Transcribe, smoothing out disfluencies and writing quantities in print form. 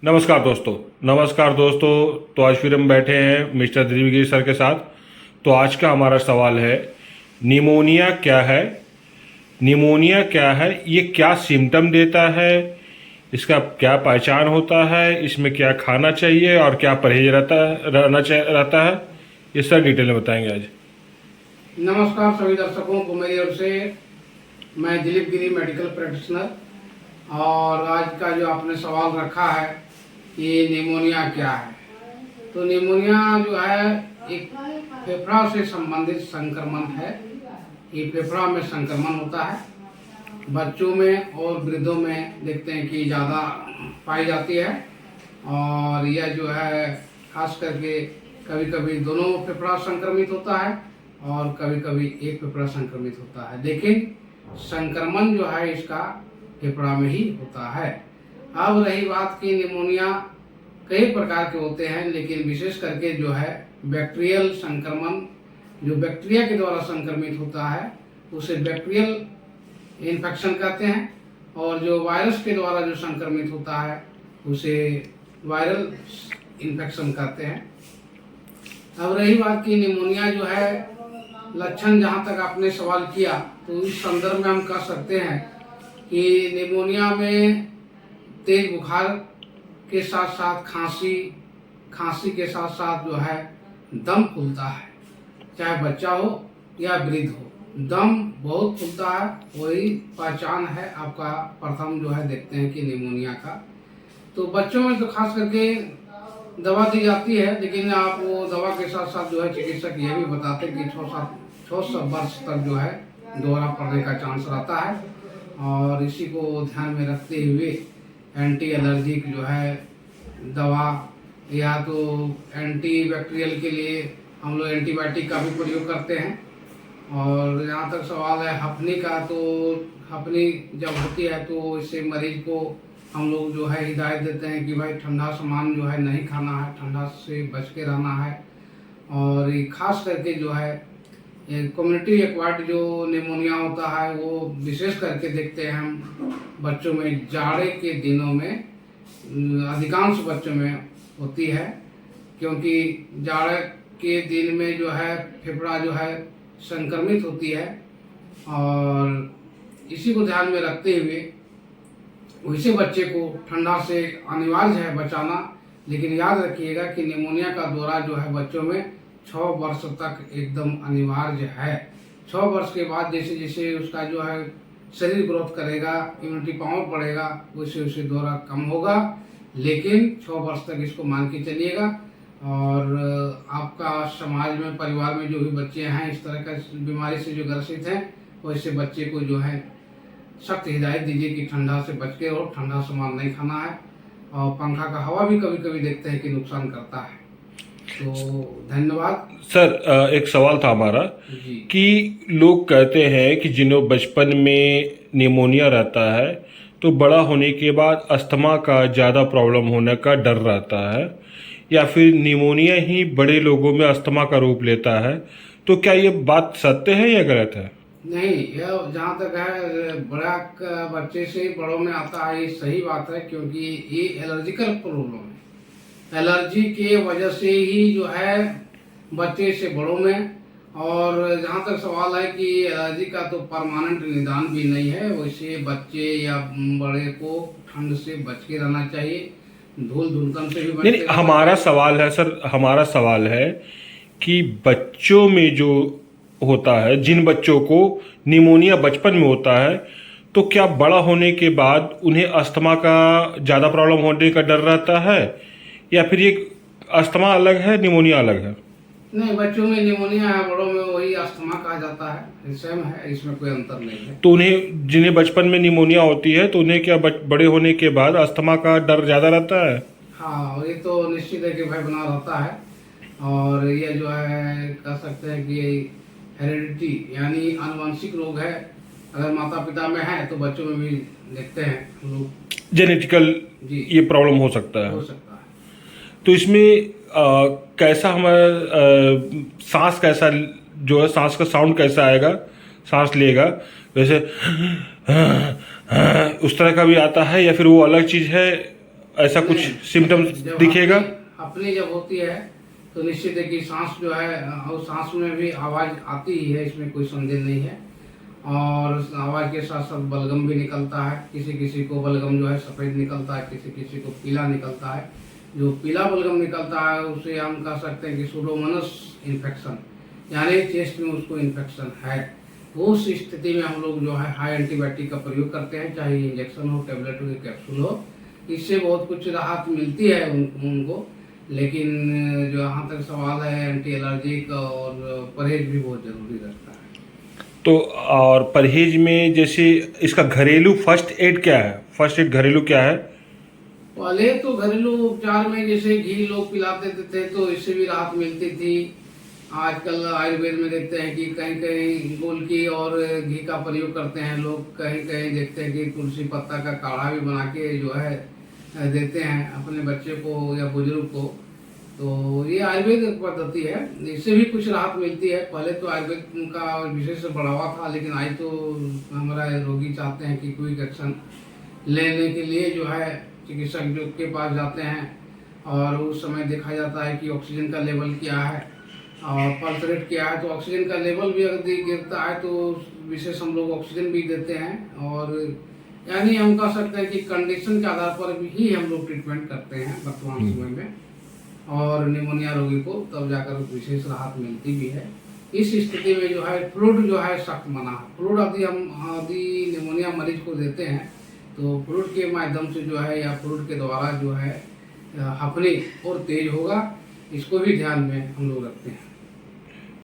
नमस्कार दोस्तों। तो आज फिर हम बैठे हैं मिस्टर देवगिरी सर के साथ। तो आज का हमारा सवाल है, निमोनिया क्या है? निमोनिया क्या है, ये क्या सिम्टम देता है, इसका क्या पहचान होता है, इसमें क्या खाना चाहिए और क्या परहेज रहता है, ये सर डिटेल में बताएंगे आज। नमस्कार सभी दर्शकों को मेरी ओर से। मैं दिलीप गिरी मेडिकल प्रैक्टिशनर, और आज का जो आपने सवाल रखा है कि निमोनिया क्या है, तो निमोनिया जो है एक फेफड़ा से संबंधित संक्रमण है। ये फेफड़ा में संक्रमण होता है, बच्चों में और वृद्धों में देखते हैं कि ज़्यादा पाई जाती है। और यह जो है खास करके कभी कभी दोनों फेफड़ा संक्रमित होता है और कभी कभी एक फेफड़ा संक्रमित होता है, लेकिन संक्रमण जो है इसका फेफड़ा में ही होता है। अब रही बात की निमोनिया कई प्रकार के होते हैं, लेकिन विशेष करके जो है बैक्टीरियल संक्रमण, जो बैक्टीरिया के द्वारा संक्रमित होता है उसे बैक्टीरियल इन्फेक्शन कहते हैं, और जो वायरस के द्वारा जो संक्रमित होता है उसे वायरल इन्फेक्शन कहते हैं। अब रही बात की निमोनिया जो है लक्षण, जहाँ तक आपने सवाल किया तो इस संदर्भ में हम कह सकते हैं कि निमोनिया में तेज बुखार के साथ साथ खांसी के साथ साथ जो है दम फूलता है, चाहे बच्चा हो या वृद्ध हो, दम बहुत फूलता है। वही पहचान है आपका प्रथम जो है देखते हैं कि निमोनिया का। तो बच्चों में तो खास करके दवा दी जाती है, लेकिन आप वो दवा के साथ साथ जो है चिकित्सक ये भी बताते हैं कि 6 वर्ष तक जो है दोहरा पड़ने का चांस रहता है। और इसी को ध्यान में रखते हुए एंटी एलर्जिक जो है दवा, या तो एंटी बैक्टीरियल के लिए हम लोग एंटीबायोटिक का भी प्रयोग करते हैं। और जहाँ तक सवाल है हपनी का, तो हपनी जब होती है तो इससे मरीज को हम लोग जो है हिदायत देते हैं कि भाई ठंडा सामान जो है नहीं खाना है, ठंडा से बच के रहना है। और ये खास करके जो है कम्युनिटी एक्वायर्ड जो निमोनिया होता है वो विशेष करके देखते हैं हम बच्चों में जाड़े के दिनों में, अधिकांश बच्चों में होती है, क्योंकि जाड़े के दिन में जो है फेफड़ा जो है संक्रमित होती है। और इसी को ध्यान में रखते हुए वैसे बच्चे को ठंडा से अनिवार्य है बचाना। लेकिन याद रखिएगा कि निमोनिया का दौरा जो है बच्चों में 6 वर्ष तक एकदम अनिवार्य है। 6 वर्ष के बाद जैसे जैसे उसका जो है शरीर ग्रोथ करेगा, इम्यूनिटी पावर बढ़ेगा, वैसे वैसे दौरा कम होगा, लेकिन 6 वर्ष तक इसको मान के चलिएगा। और आपका समाज में, परिवार में जो भी बच्चे हैं इस तरह का बीमारी से जो ग्रसित हैं, वैसे बच्चे को जो है सख्त हिदायत दीजिए कि ठंडा से बच के रहो, ठंडा सामान नहीं खाना है। और पंखा का हवा भी कभी कभी देखते हैं कि नुकसान करता है। तो धन्यवाद सर। एक सवाल था हमारा कि लोग कहते हैं कि जिन्हें बचपन में निमोनिया रहता है तो बड़ा होने के बाद अस्थमा का ज़्यादा प्रॉब्लम होने का डर रहता है, या फिर निमोनिया ही बड़े लोगों में अस्थमा का रूप लेता है, तो क्या ये बात सत्य है या गलत है? नहीं, यह जहाँ तक है बड़ा बच्चे से बड़ों में आता है, ये सही बात है, क्योंकि ये एलर्जिकल प्रॉब्लम है। एलर्जी के वजह से ही जो है बच्चे से बड़ों में। और जहाँ तक सवाल है कि एलर्जी का तो परमानेंट निदान भी नहीं है, वैसे बच्चे या बड़े को ठंड से बच के रहना चाहिए, धूल धुलकन से भी बच के। हमारा सवाल है सर, हमारा सवाल है कि बच्चों में जो होता है, जिन बच्चों को निमोनिया बचपन में होता है, तो क्या बड़ा होने के बाद उन्हें अस्थमा का ज़्यादा प्रॉब्लम होने का डर रहता है, या फिर ये अस्थमा अलग है निमोनिया अलग है? नहीं, बच्चों में निमोनिया है, बड़ों में वही अस्थमा कहा जाता है, सेम है, इसमें कोई अंतर नहीं है। तो उन्हें, जिन्हें बचपन में निमोनिया होती है, तो उन्हें क्या बड़े होने के बाद अस्थमा का डर ज़्यादा रहता है? हाँ, ये तो निश्चित है कि भय बना रहता है। और ये जो है कह सकते हैं कि हेरिडिटी यानी आनुवंशिक रोग है। अगर माता पिता में है तो बच्चों में भी देखते हैं हम लोग, जेनेटिकल ये प्रॉब्लम हो सकता है। हो सकता है। तो इसमें कैसा हमारा सांस कैसा जो है, सांस का साउंड कैसा आएगा, सांस लेगा वैसे उस तरह का भी आता है, या फिर वो अलग चीज़ है ऐसा कुछ नहीं, सिम्टम्स जब दिखेगा? अपनी जब होती है तो निश्चित है कि सांस जो है और सांस में भी आवाज़ आती ही है, इसमें कोई संदेह नहीं है। और उस आवाज़ के साथ साथ बलगम भी निकलता है। किसी किसी को बलगम जो है सफ़ेद निकलता है, किसी किसी को पीला निकलता है। जो पीला बलगम निकलता है उसे हम कह सकते हैं कि सूडोमोनास इन्फेक्शन, यानी चेस्ट में उसको इन्फेक्शन है। उस स्थिति में हम लोग जो है हाई एंटीबायोटिक का प्रयोग करते हैं, चाहे इंजेक्शन हो, टेबलेट हो, कैप्सूल हो। इससे बहुत कुछ राहत मिलती है उनको। लेकिन जो यहाँ तक सवाल है एंटी एलर्जिक और परहेज भी बहुत जरूरी रहता है। तो और परहेज में जैसे इसका घरेलू फर्स्ट एड क्या है? फर्स्ट एड घरेलू क्या है? पहले तो घरेलू उपचार में जैसे घी लोग पिलाते थे तो इससे भी राहत मिलती थी। आजकल आयुर्वेद में देखते हैं कि कहीं कहीं गुलकी और घी का प्रयोग करते हैं लोग। कहीं कहीं देखते हैं कि तुलसी पत्ता का काढ़ा भी बना के जो है देते हैं अपने बच्चे को या बुजुर्ग को। तो ये आयुर्वेद पद्धति है, इससे भी कुछ राहत मिलती है। पहले तो आयुर्वेद का विशेष बढ़ावा था, लेकिन आज तो हमारा रोगी चाहते हैं कि क्विक एक्शन लेने के लिए जो है चिकित्सक जो के पास जाते हैं और उस समय देखा जाता है कि ऑक्सीजन का लेवल क्या है और पल्स रेट क्या है। तो ऑक्सीजन का लेवल भी अगर गिरता है तो विशेष हम लोग ऑक्सीजन भी देते हैं। और यानी हम कह सकते हैं कि कंडीशन के आधार पर ही हम लोग ट्रीटमेंट करते हैं वर्तमान समय में। और निमोनिया रोगी को तब जाकर विशेष राहत मिलती भी है। इस स्थिति में जो है फ्लूइड जो है सख्त मना है। फ्लूइड यदि निमोनिया मरीज को देते हैं तो फ्लूइड के माध्यम से जो है या फ्लूइड के द्वारा जो है हफनी और तेज होगा, इसको भी ध्यान में हम लोग रखते हैं।